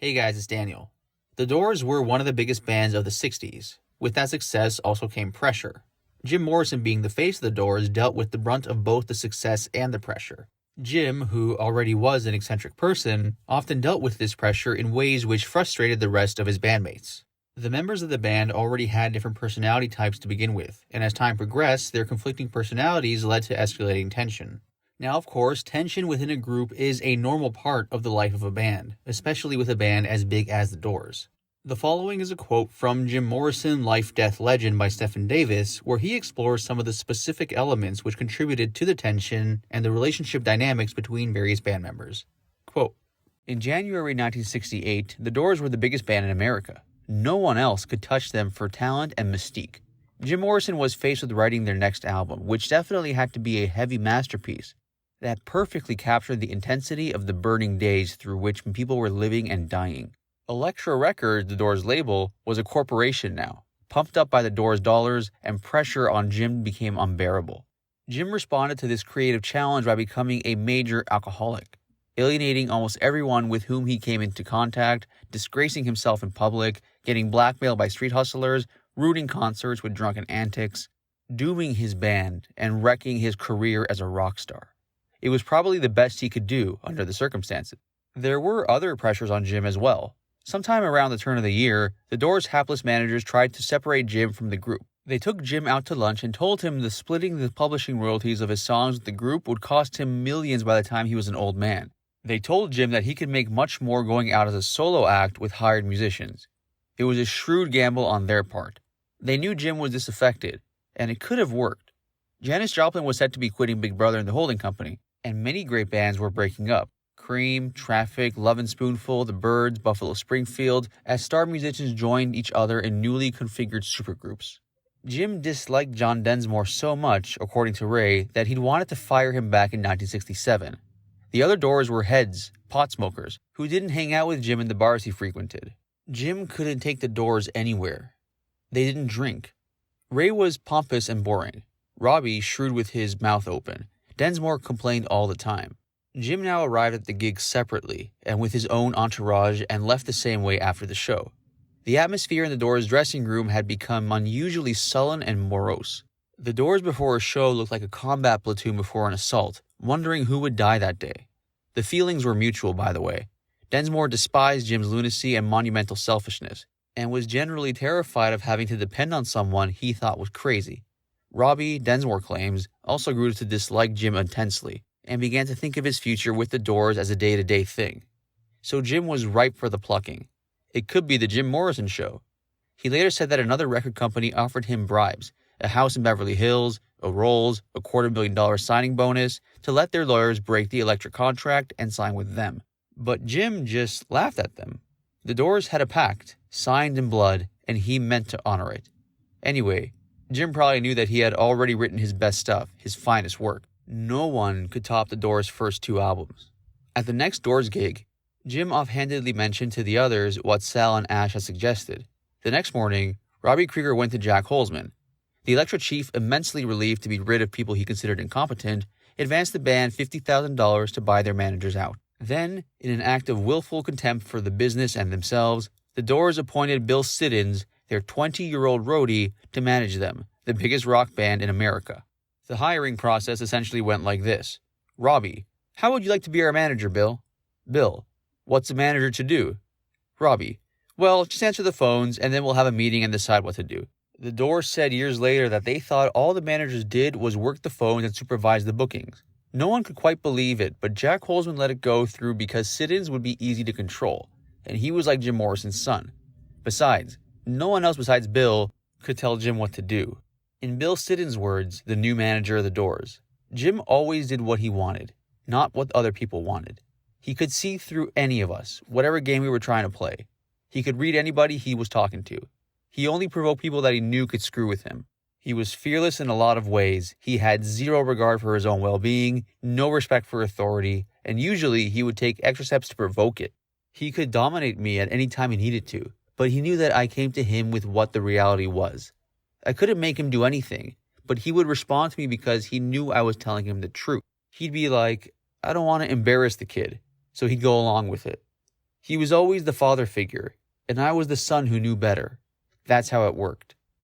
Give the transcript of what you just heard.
Hey guys, it's Daniel. The Doors were one of the biggest bands of the 60s. With that success also came pressure. Jim Morrison, being the face of the Doors, dealt with the brunt of both the success and the pressure. Jim, who already was an eccentric person, often dealt with this pressure in ways which frustrated the rest of his bandmates. The members of the band already had different personality types to begin with, and as time progressed, their conflicting personalities led to escalating tension. Now, of course, tension within a group is a normal part of the life of a band, especially with a band as big as the Doors. The following is a quote from Jim Morrison, Life, Death, Legend by Stephen Davis, where he explores some of the specific elements which contributed to the tension and the relationship dynamics between various band members. Quote, "In January 1968, the Doors were the biggest band in America. No one else could touch them for talent and mystique. Jim Morrison was faced with writing their next album, which definitely had to be a heavy masterpiece that perfectly captured the intensity of the burning days through which people were living and dying. Elektra Records, the Doors label, was a corporation now, pumped up by the Doors' dollars, and pressure on Jim became unbearable. Jim responded to this creative challenge by becoming a major alcoholic, alienating almost everyone with whom he came into contact, disgracing himself in public, getting blackmailed by street hustlers, ruining concerts with drunken antics, dooming his band, and wrecking his career as a rock star. It was probably the best he could do under the circumstances. There were other pressures on Jim as well. Sometime around the turn of the year, the Doors' hapless managers tried to separate Jim from the group. They took Jim out to lunch and told him that splitting the publishing royalties of his songs with the group would cost him millions by the time he was an old man. They told Jim that he could make much more going out as a solo act with hired musicians. It was a shrewd gamble on their part. They knew Jim was disaffected, and it could have worked. Janis Joplin was said to be quitting Big Brother and the holding company, and many great bands were breaking up. Cream, Traffic, Lovin' Spoonful, The Byrds, Buffalo Springfield, as star musicians joined each other in newly configured supergroups. Jim disliked John Densmore so much, according to Ray, that he'd wanted to fire him back in 1967. The other Doors were heads, pot smokers, who didn't hang out with Jim in the bars he frequented. Jim couldn't take the Doors anywhere. They didn't drink. Ray was pompous and boring. Robby shrewd with his mouth open. Densmore complained all the time. Jim now arrived at the gig separately and with his own entourage and left the same way after the show. The atmosphere in the Doors' dressing room had become unusually sullen and morose. The Doors before a show looked like a combat platoon before an assault, wondering who would die that day. The feelings were mutual, by the way. Densmore despised Jim's lunacy and monumental selfishness, and was generally terrified of having to depend on someone he thought was crazy. Robby, Densmore claims, also grew to dislike Jim intensely, and began to think of his future with the Doors as a day-to-day thing. So Jim was ripe for the plucking. It could be the Jim Morrison show. He later said that another record company offered him bribes, a house in Beverly Hills, a Rolls, a $250,000 signing bonus, to let their lawyers break the Elektra contract and sign with them. But Jim just laughed at them. The Doors had a pact, signed in blood, and he meant to honor it. Anyway, Jim probably knew that he had already written his best stuff, his finest work. No one could top the Doors' first two albums. At the next Doors gig, Jim offhandedly mentioned to the others what Sal and Ash had suggested. The next morning, Robby Krieger went to Jack Holzman. The Elektra chief, immensely relieved to be rid of people he considered incompetent, advanced the band $50,000 to buy their managers out. Then, in an act of willful contempt for the business and themselves, the Doors appointed Bill Siddons, their 20-year-old roadie, to manage them, the biggest rock band in America. The hiring process essentially went like this. Robby, how would you like to be our manager, Bill? Bill, what's a manager to do? Robby, well, just answer the phones and then we'll have a meeting and decide what to do. The Doors said years later that they thought all the managers did was work the phones and supervise the bookings. No one could quite believe it, but Jack Holzman let it go through because Siddons would be easy to control, and he was like Jim Morrison's son. Besides, no one else besides Bill could tell Jim what to do. In Bill Siddons' words, the new manager of the Doors, Jim always did what he wanted, not what other people wanted. He could see through any of us, whatever game we were trying to play. He could read anybody he was talking to. He only provoked people that he knew could screw with him. He was fearless in a lot of ways. He had zero regard for his own well-being, no respect for authority, and usually he would take extra steps to provoke it. He could dominate me at any time he needed to, but he knew that I came to him with what the reality was. I couldn't make him do anything, but he would respond to me because he knew I was telling him the truth. He'd be like, I don't want to embarrass the kid, so he'd go along with it. He was always the father figure, and I was the son who knew better. That's how it worked.